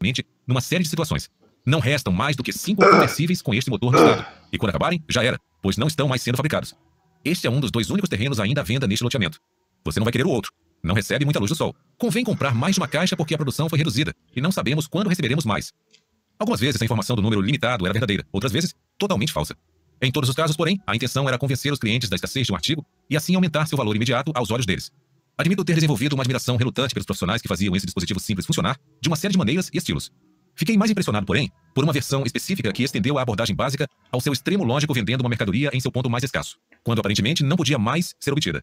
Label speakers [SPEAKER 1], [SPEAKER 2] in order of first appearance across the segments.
[SPEAKER 1] constantemente numa série de situações. Não restam mais do que 5 conversíveis com este motor no estado, e quando acabarem, já era, pois não estão mais sendo fabricados. Este é um dos 2 únicos terrenos ainda à venda neste loteamento. Você não vai querer o outro. Não recebe muita luz do sol. Convém comprar mais de uma caixa porque a produção foi reduzida, e não sabemos quando receberemos mais. Algumas vezes a informação do número limitado era verdadeira, outras vezes totalmente falsa. Em todos os casos, porém, a intenção era convencer os clientes da escassez de um artigo e assim aumentar seu valor imediato aos olhos deles. Admito ter desenvolvido uma admiração relutante pelos profissionais que faziam esse dispositivo simples funcionar de uma série de maneiras e estilos. Fiquei mais impressionado, porém, por uma versão específica que estendeu a abordagem básica ao seu extremo lógico vendendo uma mercadoria em seu ponto mais escasso, quando aparentemente não podia mais ser obtida.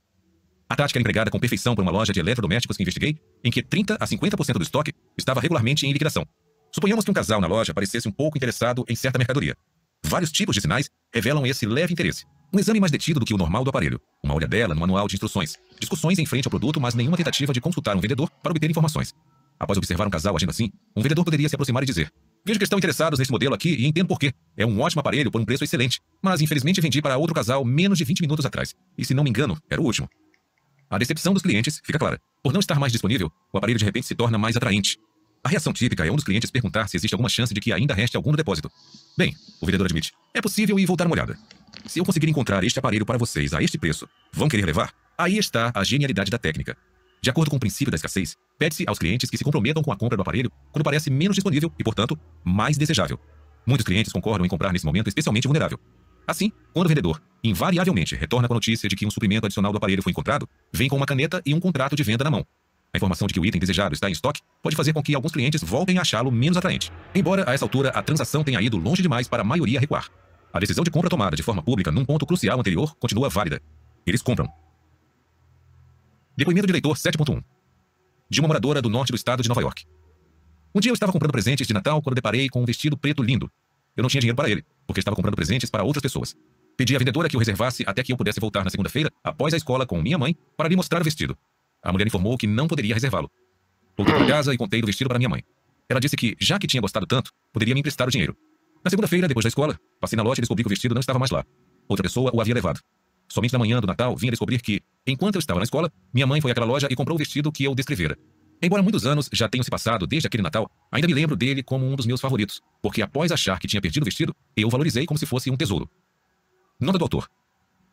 [SPEAKER 1] A tática era empregada com perfeição por uma loja de eletrodomésticos que investiguei, em que 30 a 50% do estoque estava regularmente em liquidação. Suponhamos que um casal na loja parecesse um pouco interessado em certa mercadoria. Vários tipos de sinais revelam esse leve interesse. Um exame mais detido do que o normal do aparelho, uma olhadela no manual de instruções, discussões em frente ao produto, mas nenhuma tentativa de consultar um vendedor para obter informações. Após observar um casal agindo assim, um vendedor poderia se aproximar e dizer: vejo que estão interessados nesse modelo aqui e entendo por quê. É um ótimo aparelho por um preço excelente, mas infelizmente vendi para outro casal menos de 20 minutos atrás. E se não me engano, era o último. A decepção dos clientes fica clara. Por não estar mais disponível, o aparelho de repente se torna mais atraente. A reação típica é um dos clientes perguntar se existe alguma chance de que ainda reste algum no depósito. Bem, o vendedor admite: é possível ir voltar uma olhada. Se eu conseguir encontrar este aparelho para vocês a este preço, vão querer levar? Aí está a genialidade da técnica. De acordo com o princípio da escassez, pede-se aos clientes que se comprometam com a compra do aparelho quando parece menos disponível e, portanto, mais desejável. Muitos clientes concordam em comprar nesse momento especialmente vulnerável. Assim, quando o vendedor, invariavelmente, retorna com a notícia de que um suprimento adicional do aparelho foi encontrado, vem com uma caneta e um contrato de venda na mão. A informação de que o item desejado está em estoque pode fazer com que alguns clientes voltem a achá-lo menos atraente. Embora, a essa altura, a transação tenha ido longe demais para a maioria recuar. A decisão de compra tomada de forma pública num ponto crucial anterior continua válida. Eles compram. Depoimento de leitor 7.1. De uma moradora do norte do estado de Nova York. Um dia eu estava comprando presentes de Natal quando deparei com um vestido preto lindo. Eu não tinha dinheiro para ele, porque estava comprando presentes para outras pessoas. Pedi à vendedora que o reservasse até que eu pudesse voltar na segunda-feira, após a escola, com minha mãe, para lhe mostrar o vestido. A mulher informou que não poderia reservá-lo. Voltei para casa e contei do vestido para minha mãe. Ela disse que, já que tinha gostado tanto, poderia me emprestar o dinheiro. Na segunda-feira, depois da escola, passei na loja e descobri que o vestido não estava mais lá. Outra pessoa o havia levado. Somente na manhã do Natal, vim a descobrir que, enquanto eu estava na escola, minha mãe foi àquela loja e comprou o vestido que eu descrevera. Embora muitos anos já tenham se passado desde aquele Natal, ainda me lembro dele como um dos meus favoritos, porque após achar que tinha perdido o vestido, eu o valorizei como se fosse um tesouro. Nota do autor.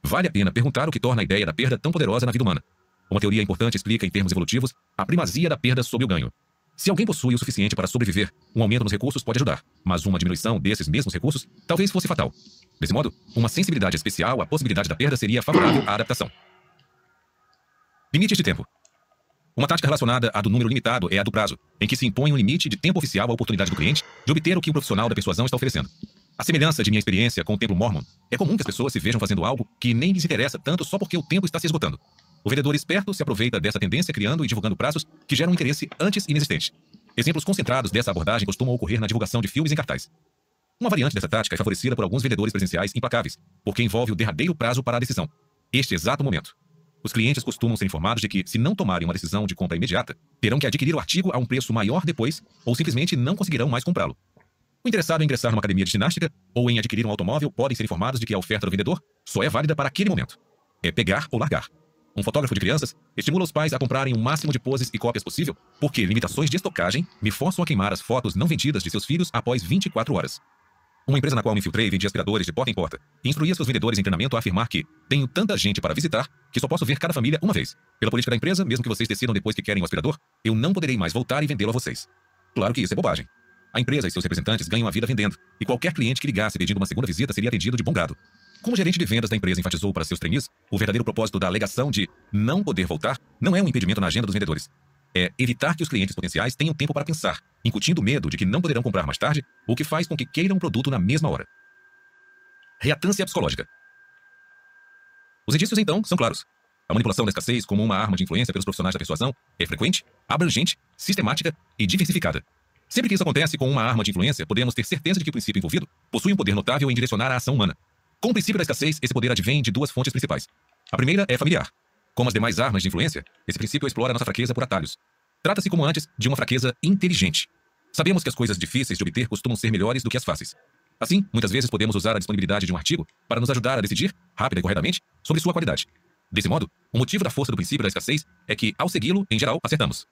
[SPEAKER 1] Vale a pena perguntar o que torna a ideia da perda tão poderosa na vida humana. Uma teoria importante explica, em termos evolutivos, a primazia da perda sobre o ganho. Se alguém possui o suficiente para sobreviver, um aumento nos recursos pode ajudar, mas uma diminuição desses mesmos recursos talvez fosse fatal. Desse modo, uma sensibilidade especial à possibilidade da perda seria favorável à adaptação. Limites de tempo. Uma tática relacionada à do número limitado é a do prazo, em que se impõe um limite de tempo oficial à oportunidade do cliente de obter o que o profissional da persuasão está oferecendo. A semelhança de minha experiência com o templo mórmon, é comum que as pessoas se vejam fazendo algo que nem lhes interessa tanto só porque o tempo está se esgotando. O vendedor esperto se aproveita dessa tendência criando e divulgando prazos que geram um interesse antes inexistente. Exemplos concentrados dessa abordagem costumam ocorrer na divulgação de filmes em cartaz. Uma variante dessa tática é favorecida por alguns vendedores presenciais implacáveis, porque envolve o derradeiro prazo para a decisão. Este exato momento. Os clientes costumam ser informados de que, se não tomarem uma decisão de compra imediata, terão que adquirir o artigo a um preço maior depois ou simplesmente não conseguirão mais comprá-lo. O interessado em ingressar numa academia de ginástica ou em adquirir um automóvel podem ser informados de que a oferta do vendedor só é válida para aquele momento. É pegar ou largar. Um fotógrafo de crianças estimula os pais a comprarem o máximo de poses e cópias possível, porque limitações de estocagem me forçam a queimar as fotos não vendidas de seus filhos após 24 horas. Uma empresa na qual me infiltrei vendia aspiradores de porta em porta e instruía seus vendedores em treinamento a afirmar que tenho tanta gente para visitar que só posso ver cada família uma vez. Pela política da empresa, mesmo que vocês decidam depois que querem o aspirador, eu não poderei mais voltar e vendê-lo a vocês. Claro que isso é bobagem. A empresa e seus representantes ganham a vida vendendo, e qualquer cliente que ligasse pedindo uma segunda visita seria atendido de bom grado. Como o gerente de vendas da empresa enfatizou para seus trainees, o verdadeiro propósito da alegação de não poder voltar não é um impedimento na agenda dos vendedores. É evitar que os clientes potenciais tenham tempo para pensar, incutindo o medo de que não poderão comprar mais tarde, o que faz com que queiram o produto na mesma hora. Reatância psicológica. Os indícios, então, são claros. A manipulação da escassez como uma arma de influência pelos profissionais da persuasão é frequente, abrangente, sistemática e diversificada. Sempre que isso acontece com uma arma de influência, podemos ter certeza de que o princípio envolvido possui um poder notável em direcionar a ação humana. Com o princípio da escassez, esse poder advém de duas fontes principais. A primeira é familiar. Como as demais armas de influência, esse princípio explora nossa fraqueza por atalhos. Trata-se, como antes, de uma fraqueza inteligente. Sabemos que as coisas difíceis de obter costumam ser melhores do que as fáceis. Assim, muitas vezes podemos usar a disponibilidade de um artigo para nos ajudar a decidir, rápida e corretamente, sobre sua qualidade. Desse modo, o motivo da força do princípio da escassez é que, ao segui-lo, em geral, acertamos.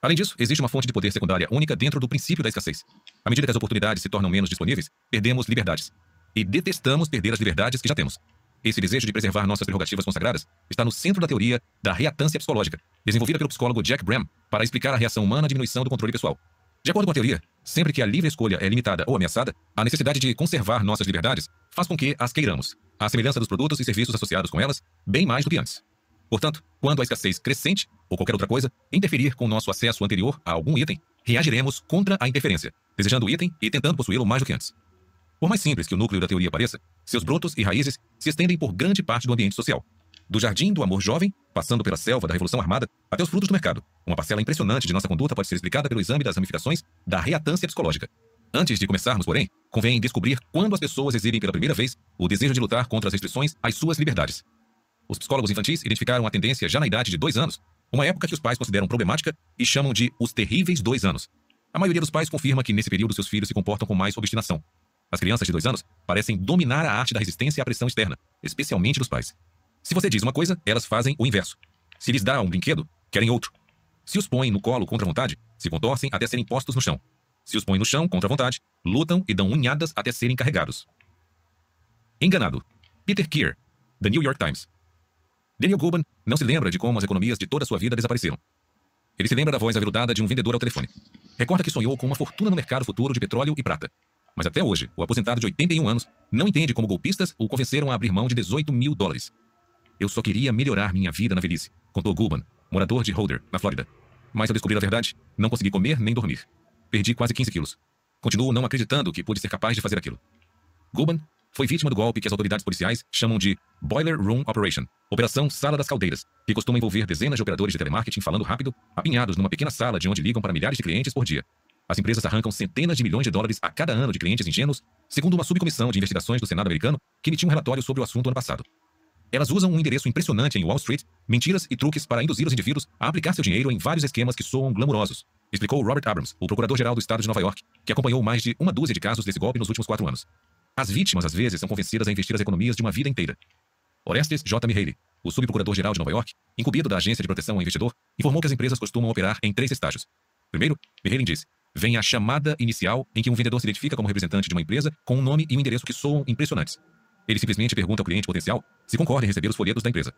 [SPEAKER 1] Além disso, existe uma fonte de poder secundária única dentro do princípio da escassez. À medida que as oportunidades se tornam menos disponíveis, perdemos liberdades. E detestamos perder as liberdades que já temos. Esse desejo de preservar nossas prerrogativas consagradas está no centro da teoria da reatância psicológica, desenvolvida pelo psicólogo Jack Bram para explicar a reação humana à diminuição do controle pessoal. De acordo com a teoria, sempre que a livre escolha é limitada ou ameaçada, a necessidade de conservar nossas liberdades faz com que as queiramos, à semelhança dos produtos e serviços associados com elas, bem mais do que antes. Portanto, quando a escassez crescente, ou qualquer outra coisa, interferir com nosso acesso anterior a algum item, reagiremos contra a interferência, desejando o item e tentando possuí-lo mais do que antes. Por mais simples que o núcleo da teoria pareça, seus brotos e raízes se estendem por grande parte do ambiente social. Do jardim do amor jovem, passando pela selva da Revolução Armada, até os frutos do mercado. Uma parcela impressionante de nossa conduta pode ser explicada pelo exame das ramificações da reatância psicológica. Antes de começarmos, porém, convém descobrir quando as pessoas exibem pela primeira vez o desejo de lutar contra as restrições às suas liberdades. Os psicólogos infantis identificaram a tendência já na idade de 2 anos, uma época que os pais consideram problemática e chamam de os terríveis 2 anos. A maioria dos pais confirma que nesse período seus filhos se comportam com mais obstinação. As crianças de 2 anos parecem dominar a arte da resistência à pressão externa, especialmente dos pais. Se você diz uma coisa, elas fazem o inverso. Se lhes dá um brinquedo, querem outro. Se os põem no colo contra a vontade, se contorcem até serem postos no chão. Se os põem no chão contra a vontade, lutam e dão unhadas até serem carregados. Enganado. Peter Keir, The New York Times. Daniel Goleman não se lembra de como as economias de toda a sua vida desapareceram. Ele se lembra da voz aveludada de um vendedor ao telefone. Recorda que sonhou com uma fortuna no mercado futuro de petróleo e prata. Mas até hoje, o aposentado de 81 anos não entende como golpistas o convenceram a abrir mão de $18 mil. Eu só queria melhorar minha vida na velhice, contou Goleman, morador de Holder, na Flórida. Mas ao descobrir a verdade, não consegui comer nem dormir. Perdi quase 15 quilos. Continuo não acreditando que pude ser capaz de fazer aquilo. Goleman foi vítima do golpe que as autoridades policiais chamam de Boiler Room Operation, Operação Sala das Caldeiras, que costuma envolver dezenas de operadores de telemarketing falando rápido, apinhados numa pequena sala de onde ligam para milhares de clientes por dia. As empresas arrancam centenas de milhões de dólares a cada ano de clientes ingênuos, segundo uma subcomissão de investigações do Senado americano que emitiu um relatório sobre o assunto ano passado. Elas usam um endereço impressionante em Wall Street, mentiras e truques para induzir os indivíduos a aplicar seu dinheiro em vários esquemas que soam glamurosos, explicou Robert Abrams, o procurador-geral do estado de Nova York, que acompanhou mais de uma dúzia de casos desse golpe nos últimos 4 anos. As vítimas, às vezes, são convencidas a investir as economias de uma vida inteira. Orestes J. Mihaly, o subprocurador-geral de Nova York, incumbido da Agência de Proteção ao Investidor, informou que as empresas costumam operar em 3 estágios. Primeiro, Mihaly disse, vem a chamada inicial em que um vendedor se identifica como representante de uma empresa com um nome e um endereço que soam impressionantes. Ele simplesmente pergunta ao cliente potencial se concorda em receber os folhetos da empresa.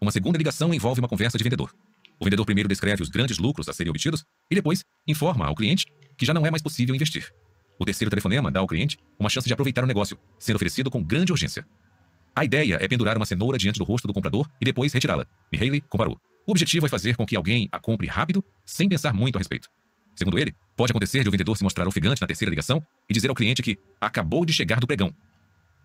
[SPEAKER 1] Uma segunda ligação envolve uma conversa de vendedor. O vendedor primeiro descreve os grandes lucros a serem obtidos e depois informa ao cliente que já não é mais possível investir. O terceiro telefonema dá ao cliente uma chance de aproveitar o negócio, sendo oferecido com grande urgência. A ideia é pendurar uma cenoura diante do rosto do comprador e depois retirá-la, Mihaly comparou. O objetivo é fazer com que alguém a compre rápido, sem pensar muito a respeito. Segundo ele, pode acontecer de o vendedor se mostrar ofegante na terceira ligação e dizer ao cliente que acabou de chegar do pregão.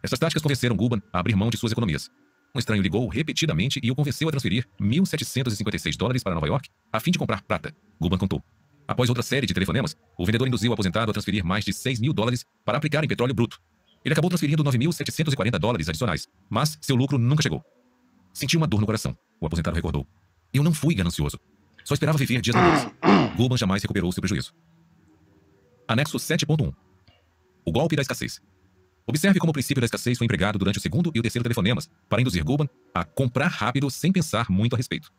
[SPEAKER 1] Essas táticas convenceram Goleman a abrir mão de suas economias. Um estranho ligou repetidamente e o convenceu a transferir $1.756 para Nova York a fim de comprar prata, Goleman contou. Após outra série de telefonemas, o vendedor induziu o aposentado a transferir mais de $6 mil para aplicar em petróleo bruto. Ele acabou transferindo $9.740 adicionais, mas seu lucro nunca chegou. Senti uma dor no coração, o aposentado recordou. Eu não fui ganancioso. Só esperava viver dias melhores. Goleman jamais recuperou seu prejuízo. Anexo 7.1. O golpe da escassez. Observe como o princípio da escassez foi empregado durante o segundo e o terceiro telefonemas para induzir Goleman a comprar rápido sem pensar muito a respeito.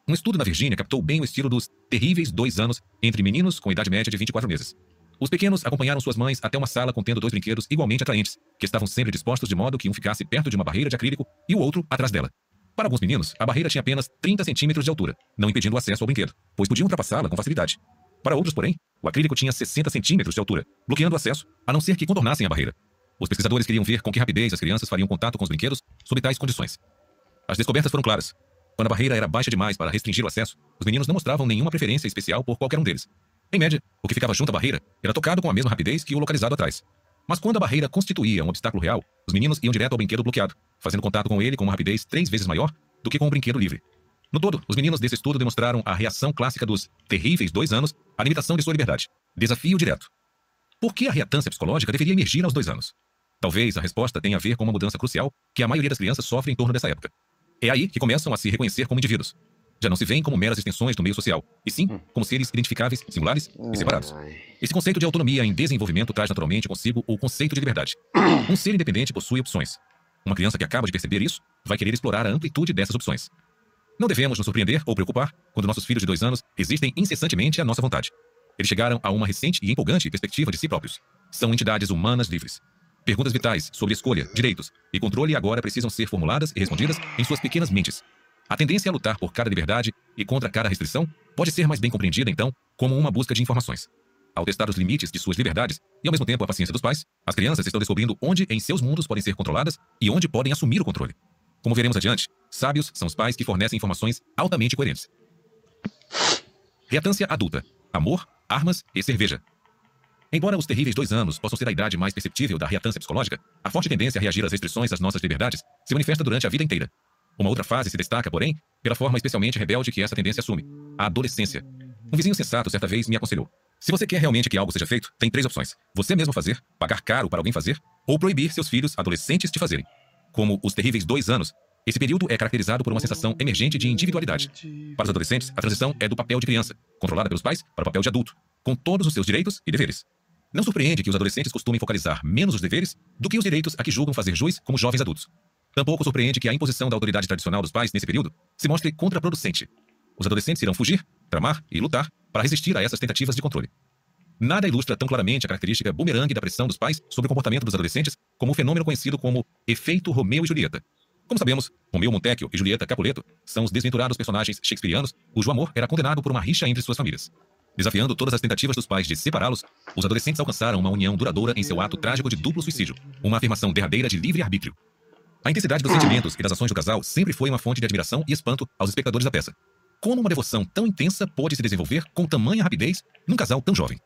[SPEAKER 1] Um estudo na Virgínia captou bem o estilo dos terríveis 2 anos entre meninos com idade média de 24 meses. Os pequenos acompanharam suas mães até uma sala contendo 2 brinquedos igualmente atraentes, que estavam sempre dispostos de modo que um ficasse perto de uma barreira de acrílico e o outro atrás dela. Para alguns meninos, a barreira tinha apenas 30 centímetros de altura, não impedindo o acesso ao brinquedo, pois podiam ultrapassá-la com facilidade. Para outros, porém, o acrílico tinha 60 centímetros de altura, bloqueando o acesso, a não ser que contornassem a barreira. Os pesquisadores queriam ver com que rapidez as crianças fariam contato com os brinquedos sob tais condições. As descobertas foram claras. Quando a barreira era baixa demais para restringir o acesso, os meninos não mostravam nenhuma preferência especial por qualquer um deles. Em média, o que ficava junto à barreira era tocado com a mesma rapidez que o localizado atrás. Mas quando a barreira constituía um obstáculo real, os meninos iam direto ao brinquedo bloqueado, fazendo contato com ele com uma rapidez 3 vezes maior do que com o brinquedo livre. No todo, os meninos desse estudo demonstraram a reação clássica dos terríveis 2 anos à limitação de sua liberdade. Desafio direto. Por que a reatância psicológica deveria emergir aos 2 anos? Talvez a resposta tenha a ver com uma mudança crucial que a maioria das crianças sofre em torno dessa época. É aí que começam a se reconhecer como indivíduos. Já não se veem como meras extensões do meio social, e sim como seres identificáveis, singulares e separados. Esse conceito de autonomia em desenvolvimento traz naturalmente consigo o conceito de liberdade. Um ser independente possui opções. Uma criança que acaba de perceber isso vai querer explorar a amplitude dessas opções. Não devemos nos surpreender ou preocupar quando nossos filhos de 2 anos resistem incessantemente à nossa vontade. Eles chegaram a uma recente e empolgante perspectiva de si próprios. São entidades humanas livres. Perguntas vitais sobre escolha, direitos e controle agora precisam ser formuladas e respondidas em suas pequenas mentes. A tendência a lutar por cada liberdade e contra cada restrição pode ser mais bem compreendida, então, como uma busca de informações. Ao testar os limites de suas liberdades e, ao mesmo tempo, a paciência dos pais, as crianças estão descobrindo onde em seus mundos podem ser controladas e onde podem assumir o controle. Como veremos adiante, sábios são os pais que fornecem informações altamente coerentes. Reatância adulta. Amor, armas e cerveja. Embora os terríveis 2 anos possam ser a idade mais perceptível da reatância psicológica, a forte tendência a reagir às restrições às nossas liberdades se manifesta durante a vida inteira. Uma outra fase se destaca, porém, pela forma especialmente rebelde que essa tendência assume: a adolescência. Um vizinho sensato certa vez me aconselhou: se você quer realmente que algo seja feito, tem 3 opções: você mesmo fazer, pagar caro para alguém fazer, ou proibir seus filhos adolescentes de fazerem. Como os terríveis 2 anos, esse período é caracterizado por uma sensação emergente de individualidade. Para os adolescentes, a transição é do papel de criança, controlada pelos pais, para o papel de adulto, com todos os seus direitos e deveres. Não surpreende que os adolescentes costumem focalizar menos os deveres do que os direitos a que julgam fazer jus como jovens adultos. Tampouco surpreende que a imposição da autoridade tradicional dos pais nesse período se mostre contraproducente. Os adolescentes irão fugir, tramar e lutar para resistir a essas tentativas de controle. Nada ilustra tão claramente a característica bumerangue da pressão dos pais sobre o comportamento dos adolescentes como o fenômeno conhecido como efeito Romeu e Julieta. Como sabemos, Romeu Montecchio e Julieta Capuleto são os desventurados personagens shakespearianos cujo amor era condenado por uma rixa entre suas famílias. Desafiando todas as tentativas dos pais de separá-los, os adolescentes alcançaram uma união duradoura em seu ato trágico de duplo suicídio, uma afirmação derradeira de livre-arbítrio. A intensidade dos sentimentos e das ações do casal sempre foi uma fonte de admiração e espanto aos espectadores da peça. Como uma devoção tão intensa pôde se desenvolver com tamanha rapidez num casal tão jovem?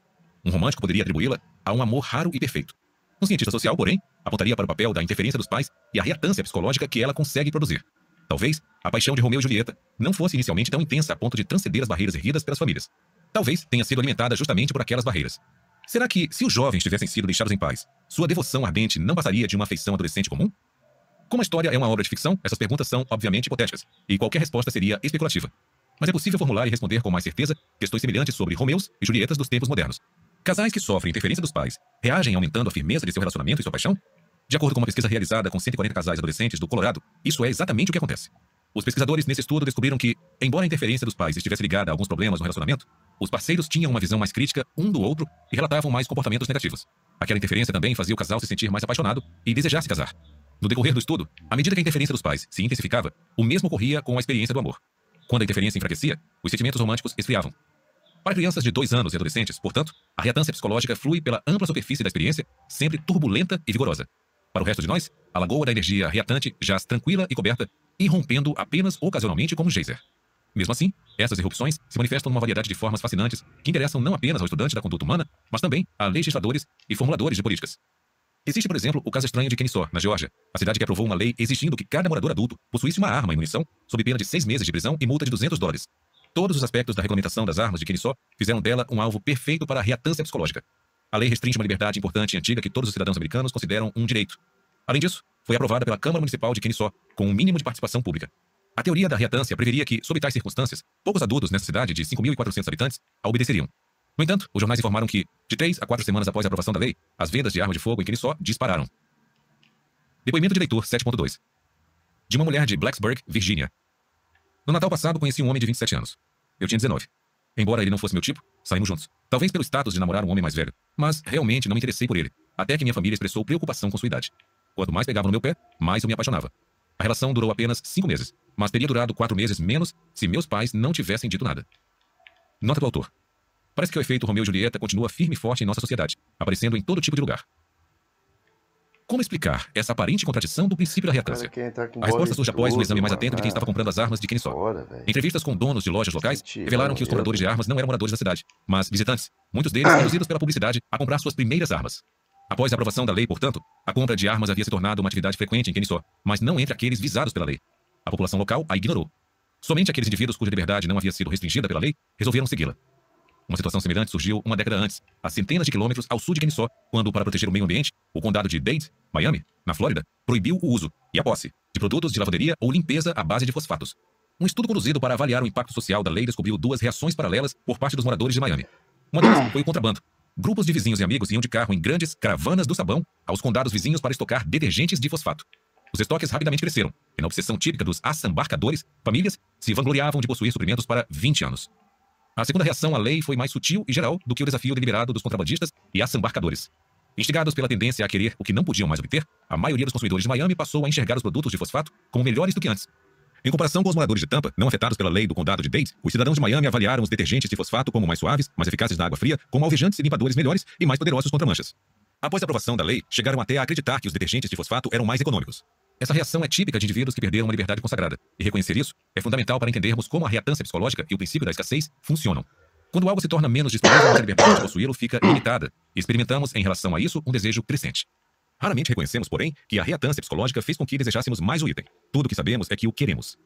[SPEAKER 1] Um romântico poderia atribuí-la a um amor raro e perfeito. Um cientista social, porém, apontaria para o papel da interferência dos pais e a reatância psicológica que ela consegue produzir. Talvez a paixão de Romeu e Julieta não fosse inicialmente tão intensa a ponto de transcender as barreiras erguidas pelas famílias. Talvez tenha sido alimentada justamente por aquelas barreiras. Será que, se os jovens tivessem sido deixados em paz, sua devoção ardente não passaria de uma afeição adolescente comum? Como a história é uma obra de ficção, essas perguntas são, obviamente, hipotéticas, e qualquer resposta seria especulativa. Mas é possível formular e responder com mais certeza questões semelhantes sobre Romeus e Julietas dos tempos modernos. Casais que sofrem interferência dos pais reagem aumentando a firmeza de seu relacionamento e sua paixão? De acordo com uma pesquisa realizada com 140 casais adolescentes do Colorado, isso é exatamente o que acontece. Os pesquisadores nesse estudo descobriram que, embora a interferência dos pais estivesse ligada a alguns problemas no relacionamento, os parceiros tinham uma visão mais crítica um do outro e relatavam mais comportamentos negativos. Aquela interferência também fazia o casal se sentir mais apaixonado e desejar se casar. No decorrer do estudo, à medida que a interferência dos pais se intensificava, o mesmo ocorria com a experiência do amor. Quando a interferência enfraquecia, os sentimentos românticos esfriavam. Para crianças de 2 anos e adolescentes, portanto, a reatância psicológica flui pela ampla superfície da experiência, sempre turbulenta e vigorosa. Para o resto de nós, a lagoa da energia reatante jaz tranquila e coberta, irrompendo apenas ocasionalmente como um geyser. Mesmo assim, essas erupções se manifestam numa variedade de formas fascinantes que interessam não apenas ao estudante da conduta humana, mas também a legisladores e formuladores de políticas. Existe, por exemplo, o caso estranho de Kennesaw, na Geórgia, a cidade que aprovou uma lei exigindo que cada morador adulto possuísse uma arma e munição, sob pena de 6 meses de prisão e multa de $200. Todos os aspectos da regulamentação das armas de Kennesaw fizeram dela um alvo perfeito para a reatância psicológica. A lei restringe uma liberdade importante e antiga que todos os cidadãos americanos consideram um direito. Além disso, foi aprovada pela Câmara Municipal de Kennesaw com um mínimo de participação pública. A teoria da reatância preveria que, sob tais circunstâncias, poucos adultos nessa cidade de 5.400 habitantes a obedeceriam. No entanto, os jornais informaram que, de 3 a 4 semanas após a aprovação da lei, as vendas de arma de fogo em Kennesaw dispararam. Depoimento de leitor 7.2. De uma mulher de Blacksburg, Virgínia. No Natal passado, conheci um homem de 27 anos. Eu tinha 19. Embora ele não fosse meu tipo, saímos juntos. Talvez pelo status de namorar um homem mais velho, mas realmente não me interessei por ele, até que minha família expressou preocupação com sua idade. Quanto mais pegava no meu pé, mais eu me apaixonava. A relação durou apenas 5 meses, mas teria durado 4 meses menos se meus pais não tivessem dito nada. Nota do autor. Parece que o efeito Romeu e Julieta continua firme e forte em nossa sociedade, aparecendo em todo tipo de lugar. Como explicar essa aparente contradição do princípio da reatância? A resposta surge após um exame mais atento de quem estava comprando as armas de Kennesaw. Entrevistas com donos de lojas locais revelaram que os compradores de armas não eram moradores da cidade, mas visitantes, muitos deles induzidos pela publicidade a comprar suas primeiras armas. Após a aprovação da lei, portanto, a compra de armas havia se tornado uma atividade frequente em Kennesaw, mas não entre aqueles visados pela lei. A população local a ignorou. Somente aqueles indivíduos cuja liberdade não havia sido restringida pela lei resolveram segui-la. Uma situação semelhante surgiu uma década antes, a centenas de quilômetros ao sul de Kennesaw, quando, para proteger o meio ambiente, o condado de Dade, Miami, na Flórida, proibiu o uso e a posse de produtos de lavanderia ou limpeza à base de fosfatos. Um estudo conduzido para avaliar o impacto social da lei descobriu 2 reações paralelas por parte dos moradores de Miami. Uma delas foi o contrabando. Grupos de vizinhos e amigos iam de carro em grandes caravanas do sabão aos condados vizinhos para estocar detergentes de fosfato. Os estoques rapidamente cresceram, e na obsessão típica dos assambarcadores, famílias se vangloriavam de possuir suprimentos para 20 anos. A segunda reação à lei foi mais sutil e geral do que o desafio deliberado dos contrabandistas e assambarcadores. Instigados pela tendência a querer o que não podiam mais obter, a maioria dos consumidores de Miami passou a enxergar os produtos de fosfato como melhores do que antes. Em comparação com os moradores de Tampa, não afetados pela lei do condado de Dade, os cidadãos de Miami avaliaram os detergentes de fosfato como mais suaves, mais eficazes na água fria, como alvejantes e limpadores melhores e mais poderosos contra manchas. Após a aprovação da lei, chegaram até a acreditar que os detergentes de fosfato eram mais econômicos. Essa reação é típica de indivíduos que perderam uma liberdade consagrada, e reconhecer isso é fundamental para entendermos como a reatância psicológica e o princípio da escassez funcionam. Quando algo se torna menos disponível, nossa liberdade de possuí-lo fica limitada, e experimentamos, em relação a isso, um desejo crescente. Raramente reconhecemos, porém, que a reatância psicológica fez com que desejássemos mais o item. Tudo o que sabemos é que o queremos.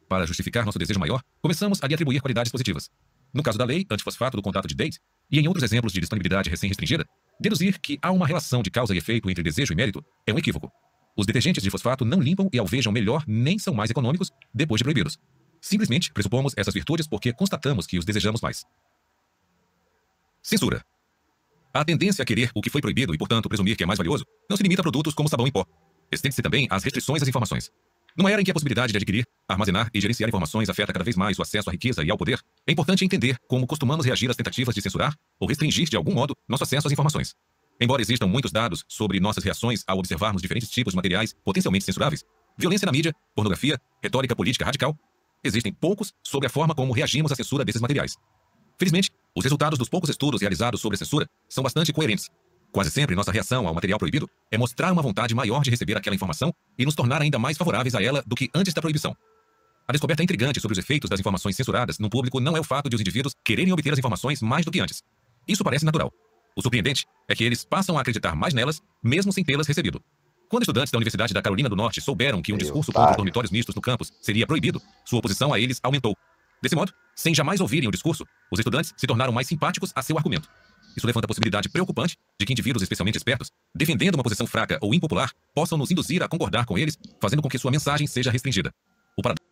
[SPEAKER 1] Para justificar nosso desejo maior, começamos a lhe atribuir qualidades positivas. No caso da lei antifosfato do contato de Dade, e em outros exemplos de disponibilidade recém-restringida, deduzir que há uma relação de causa e efeito entre desejo e mérito é um equívoco. Os detergentes de fosfato não limpam e alvejam melhor nem são mais econômicos depois de proibidos. Simplesmente pressupomos essas virtudes porque constatamos que os desejamos mais. Censura. A tendência a querer o que foi proibido e, portanto, presumir que é mais valioso, não se limita a produtos como sabão em pó. Estende-se também às restrições às informações. Numa era em que a possibilidade de adquirir, armazenar e gerenciar informações afeta cada vez mais o acesso à riqueza e ao poder, é importante entender como costumamos reagir às tentativas de censurar ou restringir, de algum modo, nosso acesso às informações. Embora existam muitos dados sobre nossas reações ao observarmos diferentes tipos de materiais potencialmente censuráveis, violência na mídia, pornografia, retórica política radical, existem poucos sobre a forma como reagimos à censura desses materiais. Felizmente, os resultados dos poucos estudos realizados sobre a censura são bastante coerentes. Quase sempre nossa reação ao material proibido é mostrar uma vontade maior de receber aquela informação e nos tornar ainda mais favoráveis a ela do que antes da proibição. A descoberta intrigante sobre os efeitos das informações censuradas no público não é o fato de os indivíduos quererem obter as informações mais do que antes. Isso parece natural. O surpreendente é que eles passam a acreditar mais nelas, mesmo sem tê-las recebido. Quando estudantes da Universidade da Carolina do Norte souberam que um discurso contra os dormitórios mistos no campus seria proibido, sua oposição a eles aumentou. Desse modo, sem jamais ouvirem o discurso, os estudantes se tornaram mais simpáticos a seu argumento. Isso levanta a possibilidade preocupante de que indivíduos especialmente espertos, defendendo uma posição fraca ou impopular, possam nos induzir a concordar com eles, fazendo com que sua mensagem seja restringida. O paradoxo